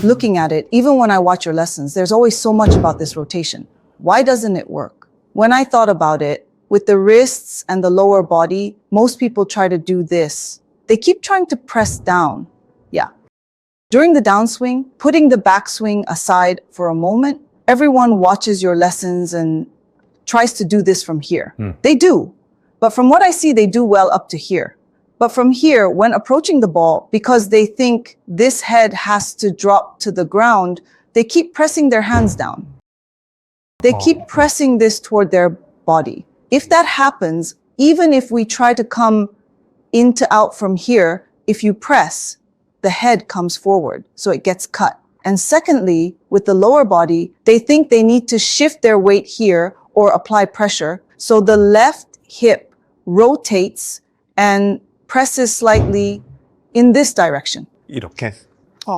looking at it, even when I watch your lessons, there's always so much about this rotation. Why doesn't it work? When I thought about it, with the wrists and the lower body, most people try to do this. They keep trying to press down. Yeah. During the downswing, putting the backswing aside for a moment, everyone watches your lessons and tries to do this from here. They do. But from what I see, they do well up to here. But from here, when approaching the ball, because they think this head has to drop to the ground, they keep pressing their hands down. They keep pressing this toward their body. If that happens, even if we try to come in to out from here, if you press, the head comes forward, so it gets cut. And secondly, with the lower body, they think they need to shift their weight here or apply pressure. So the left hip rotates and presses slightly in this direction. Okay.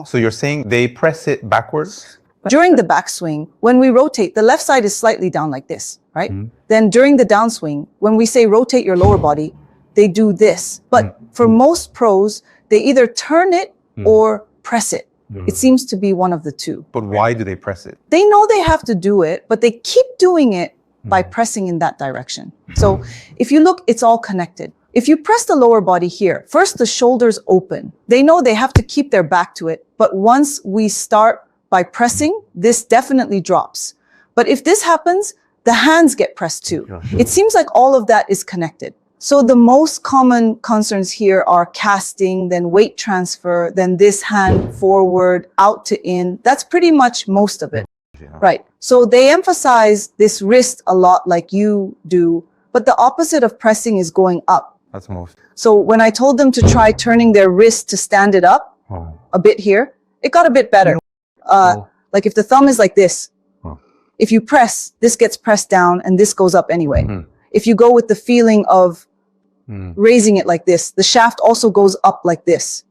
So you're saying they press it backwards? During the backswing, when we rotate, the left side is slightly down like this, right? Then during the downswing, when we say rotate your lower body, they do this. But for most pros, they either turn it or press it. It seems to be one of the two. But why do they press it? They know they have to do it, but they keep doing it by pressing in that direction. So if you look, it's all connected. If you press the lower body here, first the shoulders open. They know they have to keep their back to it, but once we start by pressing, this definitely drops. But if this happens, the hands get pressed too. It seems like all of that is connected. So the most common concerns here are casting, then weight transfer, then this hand forward, out to in. That's pretty much most of it. Right. So they emphasize this wrist a lot like you do, but the opposite of pressing is going up. That's most. So when I told them to try turning their wrist to stand it up a bit here, it got a bit better. Like if the thumb is like this, if you press, this gets pressed down and this goes up anyway. If you go with the feeling of raising it like this, the shaft also goes up like this.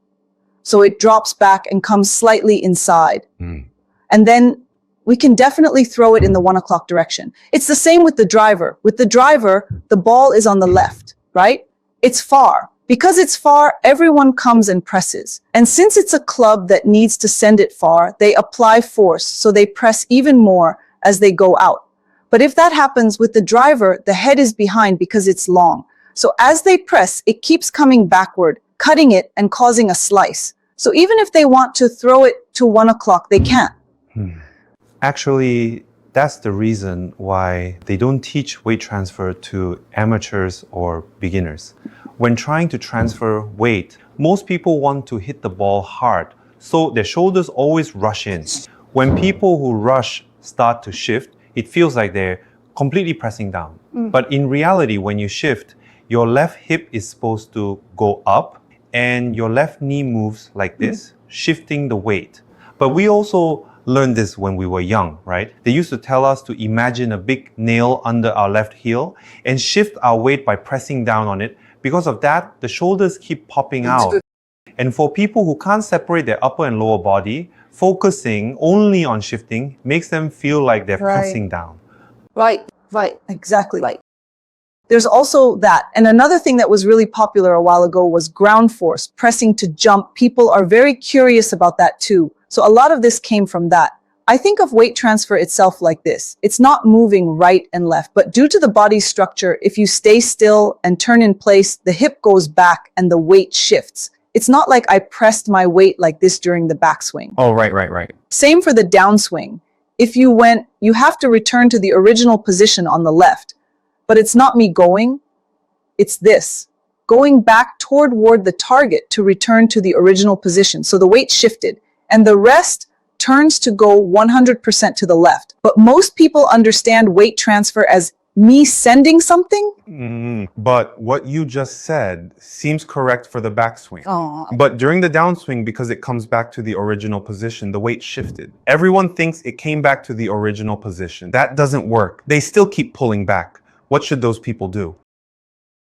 So it drops back and comes slightly inside. And then we can definitely throw it in the 1 o'clock direction. It's the same with the driver. With the driver, the ball is on the left, right? It's far. Because it's far, everyone comes and presses. And since it's a club that needs to send it far, they apply force, so they press even more as they go out. But if that happens with the driver, the head is behind because it's long. So as they press, it keeps coming backward, cutting it and causing a slice. So even if they want to throw it to 1 o'clock, they can't. Actually, that's the reason why they don't teach weight transfer to amateurs or beginners. When trying to transfer weight, most people want to hit the ball hard, so their shoulders always rush in. When people who rush start to shift, it feels like they're completely pressing down. But in reality, when you shift, your left hip is supposed to go up and your left knee moves like this, shifting the weight. But we also learned this when we were young, right? They used to tell us to imagine a big nail under our left heel and shift our weight by pressing down on it. Because of that, the shoulders keep popping out. And for people who can't separate their upper and lower body, focusing only on shifting makes them feel like they're pressing down. Right, exactly right. There's also that. And another thing that was really popular a while ago was ground force, pressing to jump. People are very curious about that too. So a lot of this came from that. I think of weight transfer itself like this. It's not moving right and left, but due to the body structure, if you stay still and turn in place, the hip goes back and the weight shifts. It's not like I pressed my weight like this during the backswing. Oh, right. Same for the downswing. If you went, you have to return to the original position on the left. But it's not me going, it's this. Going back toward the target to return to the original position. So the weight shifted and the rest turns to go 100% to the left. But most people understand weight transfer as me sending something. But what you just said seems correct for the backswing. Oh. But during the downswing, because it comes back to the original position, the weight shifted. Everyone thinks it came back to the original position. That doesn't work. They still keep pulling back. What should those people do?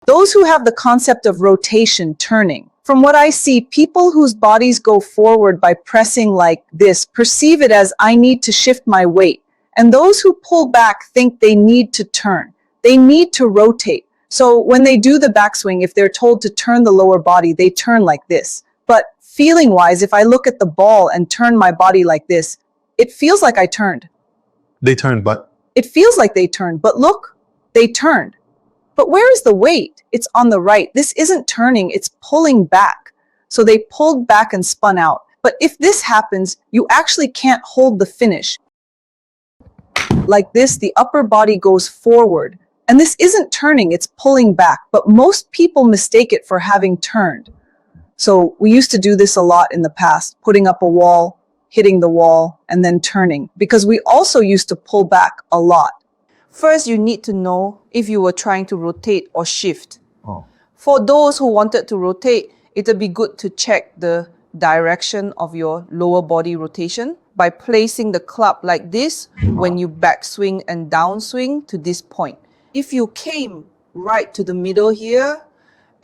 Those who have the concept of rotation, turning. From what I see, people whose bodies go forward by pressing like this perceive it as I need to shift my weight. And those who pull back think they need to turn. They need to rotate. So when they do the backswing, if they're told to turn the lower body, they turn like this. But feeling-wise, if I look at the ball and turn my body like this, it feels like I turned. They turn, but It feels like they turned, but look, they turned. But where is the weight? It's on the right. This isn't turning, it's pulling back. So they pulled back and spun out. But if this happens, you actually can't hold the finish. Like this, the upper body goes forward. And this isn't turning, it's pulling back. But most people mistake it for having turned. So we used to do this a lot in the past, putting up a wall, hitting the wall, and then turning. Because we also used to pull back a lot. First, you need to know if you were trying to rotate or shift. oh, For those who wanted to rotate, it'd be good to check the direction of your lower body rotation by placing the club like this when you backswing and downswing to this point. If you came right to the middle here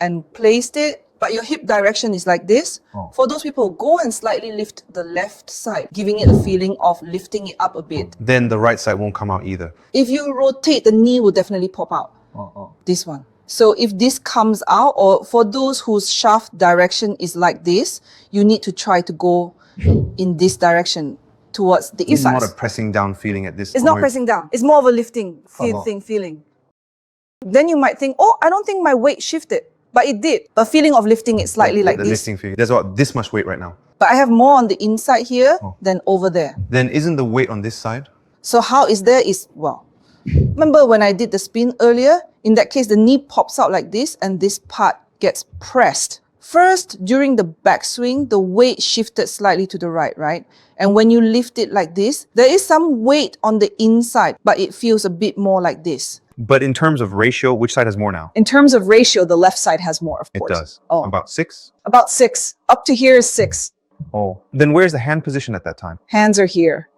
and placed it, but your hip direction is like this, for those people, go and slightly lift the left side, giving it a feeling of lifting it up a bit. then the right side won't come out either. If you rotate, the knee will definitely pop out. This one. So if this comes out, or for those whose shaft direction is like this, you need to try to go in this direction towards the It's inside. not a pressing down feeling at this It's not pressing down. It's more of a lifting feeling. Then you might think, oh, I don't think my weight shifted. But it did. But feeling of lifting it slightly like the this. lifting feeling. There's about this much weight right now. But I have more on the inside here than over there. Then isn't the weight on this side? So how is there is, well, remember when I did the spin earlier? In that case, the knee pops out like this and this part gets pressed. First, during the backswing, the weight shifted slightly to the right, right? And when you lift it like this, there is some weight on the inside, but it feels a bit more like this. But in terms of ratio, which side has more now? In terms of ratio, the left side has more, of It course. does. Oh, About 6? about 6. Up to here is 6. Oh. Then where's the hand position at that time? Hands are here.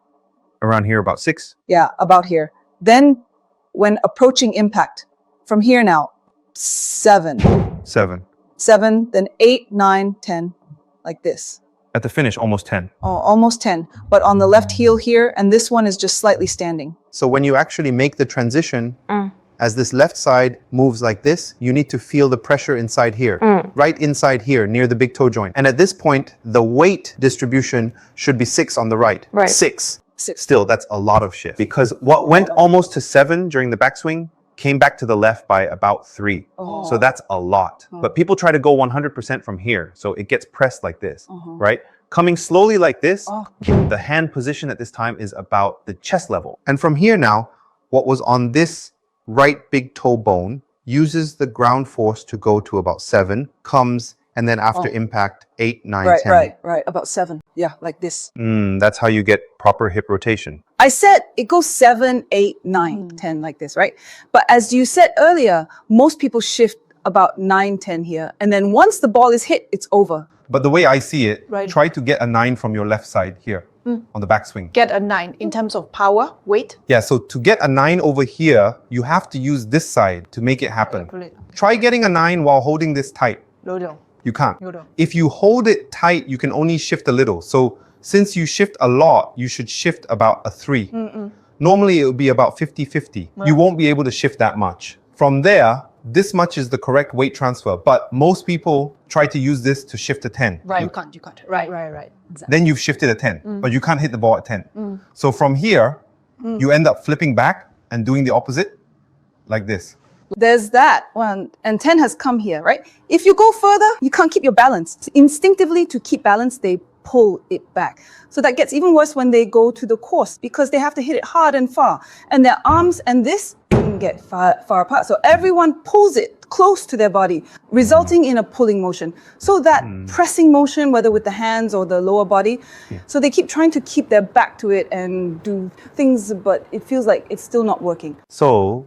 Around here, about 6? Yeah, about here. Then when approaching impact, from here now, 7. 7. 7, then 8, 9, 10, like this. At the finish, almost 10. Oh, almost 10. But on the left heel here, and this one is just slightly standing. So when you actually make the transition, as this left side moves like this, you need to feel the pressure inside here, right inside here, near the big toe joint. And at this point, the weight distribution should be 6 on the right. Right. 6. 6. Still, that's a lot of shift. Because what went almost to 7 during the backswing came back to the left by about 3. Oh. So that's a lot. But people try to go 100% from here. So it gets pressed like this, right? Coming slowly like this, the hand position at this time is about the chest level. And from here now, what was on this right big toe bone uses the ground force to go to about 7, comes, and then after impact, 8, 9, 10. Right. About 7. Yeah, like this. That's how you get proper hip rotation. I said it goes 7, 8, 9, 10 like this, right? But as you said earlier, most people shift about 9, 10 here. And then once the ball is hit, it's over. But the way I see it, Right. try to get a 9 from your left side here on the backswing. Get a 9 in terms of power, weight. Yeah, so to get a 9 over here, you have to use this side to make it happen. Try getting a 9 while holding this tight. You can't. If you hold it tight, you can only shift a little. So since you shift a lot, you should shift about a 3. Normally it would be about 50-50. You won't be able to shift that much. From there, this much is the correct weight transfer, but most people try to use this to shift a 10. Right. You can't. Right. Exactly. Then you've shifted a 10, but you can't hit the ball at 10. So from here, you end up flipping back and doing the opposite, like this. There's that one, and 10 has come here, right? If you go further, you can't keep your balance. Instinctively, to keep balance, they pull it back. So that gets even worse when they go to the course because they have to hit it hard and far. And their arms and this can get far apart. So everyone pulls it close to their body, resulting in a pulling motion. So that pressing motion, whether with the hands or the lower body, so they keep trying to keep their back to it and do things, but it feels like it's still not working. So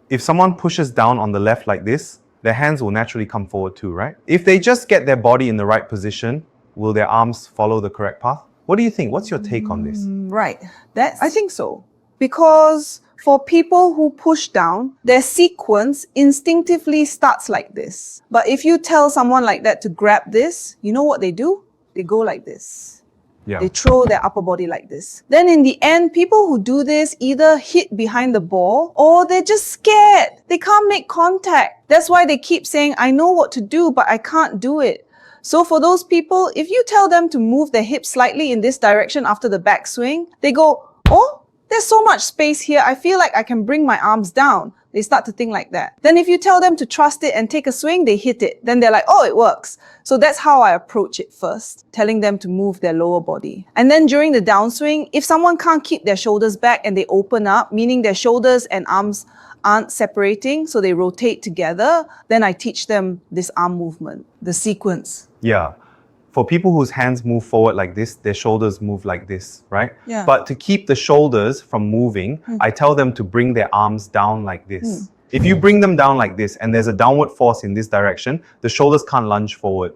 if someone pushes down on the left like this, their hands will naturally come forward too, right? If they just get their body in the right position, will their arms follow the correct path? What do you think? What's your take on this? Right. I think so. Because for people who push down, their sequence instinctively starts like this. But if you tell someone like that to grab this, you know what they do? They go like this. Yeah. They throw their upper body like this. Then in the end, people who do this either hit behind the ball or they're just scared. They can't make contact. That's why they keep saying, I know what to do, but I can't do it. So for those people, if you tell them to move their hips slightly in this direction after the backswing, they go, oh, there's so much space here. I feel like I can bring my arms down. They start to think like that. Then if you tell them to trust it and take a swing, they hit it. Then they're like, oh, it works. So that's how I approach it first, telling them to move their lower body. And then during the downswing, if someone can't keep their shoulders back and they open up, meaning their shoulders and arms aren't separating, so they rotate together, then I teach them this arm movement, the sequence. Yeah. For people whose hands move forward like this, their shoulders move like this, right? Yeah. But to keep the shoulders from moving, I tell them to bring their arms down like this. If you bring them down like this and there's a downward force in this direction, the shoulders can't lunge forward.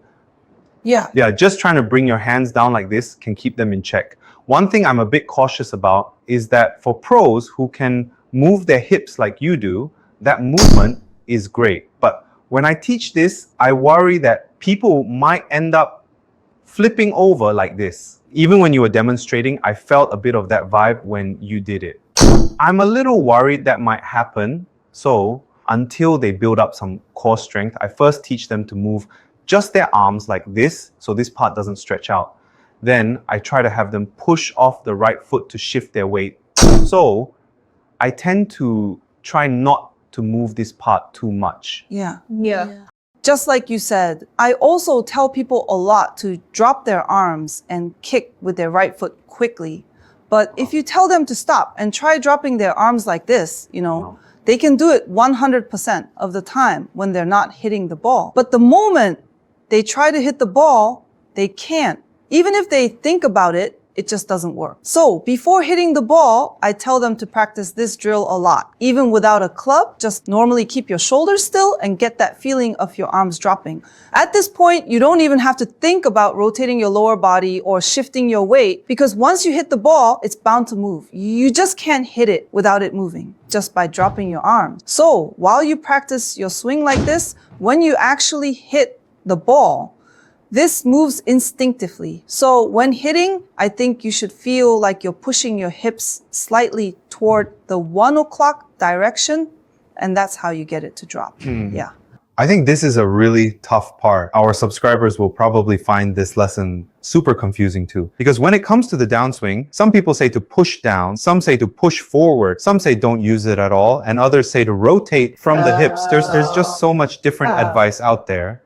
Yeah. Yeah, just trying to bring your hands down like this can keep them in check. One thing I'm a bit cautious about is that for pros who can move their hips like you do, that movement is great. But when I teach this, I worry that people might end up flipping over like this. Even when you were demonstrating, I felt a bit of that vibe when you did it. I'm a little worried that might happen. So until they build up some core strength, I first teach them to move just their arms like this, so this part doesn't stretch out. Then I try to have them push off the right foot to shift their weight. So I tend to try not to move this part too much. Yeah. Yeah. Just like you said, I also tell people a lot to drop their arms and kick with their right foot quickly. But if you tell them to stop and try dropping their arms like this, they can do it 100% of the time when they're not hitting the ball. But the moment they try to hit the ball, they can't. Even if they think about it, it just doesn't work. So before hitting the ball, I tell them to practice this drill a lot. Even without a club, just normally keep your shoulders still and get that feeling of your arms dropping. At this point, you don't even have to think about rotating your lower body or shifting your weight, because once you hit the ball, it's bound to move. You just can't hit it without it moving, just by dropping your arms. So while you practice your swing like this, when you actually hit the ball, this moves instinctively. So when hitting, I think you should feel like you're pushing your hips slightly toward the 1 o'clock direction, and that's how you get it to drop. Yeah. I think this is a really tough part. Our subscribers will probably find this lesson super confusing too. Because when it comes to the downswing, some people say to push down, some say to push forward, some say don't use it at all, and others say to rotate from the hips. There's just so much different advice out there.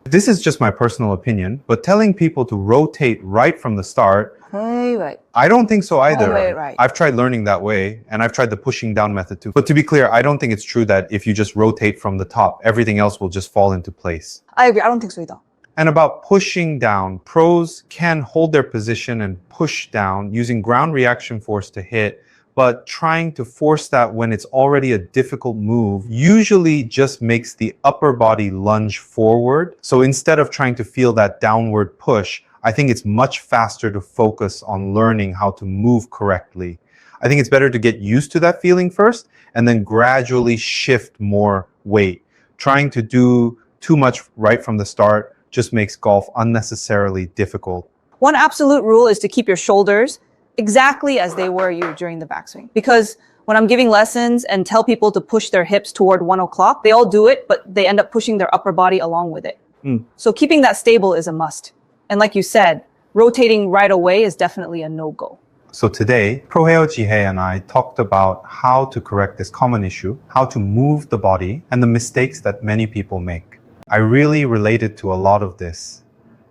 This is just my personal opinion, but telling people to rotate right from the start, Right. I don't think so either. Right. I've tried learning that way, and I've tried the pushing down method too. But to be clear, I don't think it's true that if you just rotate from the top, everything else will just fall into place. I agree. I don't think so either. And about pushing down, pros can hold their position and push down using ground reaction force to hit, but trying to force that when it's already a difficult move usually just makes the upper body lunge forward. So instead of trying to feel that downward push, I think it's much faster to focus on learning how to move correctly. I think it's better to get used to that feeling first and then gradually shift more weight. Trying to do too much right from the start just makes golf unnecessarily difficult. One absolute rule is to keep your shoulders exactly as they were you during the backswing. Because when I'm giving lessons and tell people to push their hips toward 1 o'clock, they all do it, but they end up pushing their upper body along with it. So keeping that stable is a must. And like you said, rotating right away is definitely a no-go. So today, Pro Heo and I talked about how to correct this common issue, how to move the body, and the mistakes that many people make. I really related to a lot of this.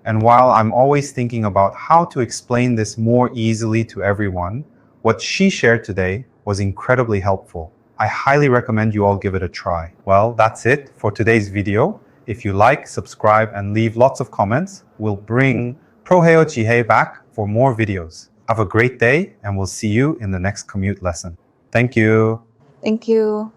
And while I'm always thinking about how to explain this more easily to everyone, what she shared today was incredibly helpful. I highly recommend you all give it a try. Well, that's it for today's video. If you like, subscribe, and leave lots of comments, we'll bring Pro Heo back for more videos. Have a great day, and we'll see you in the next commute lesson. Thank you. Thank you.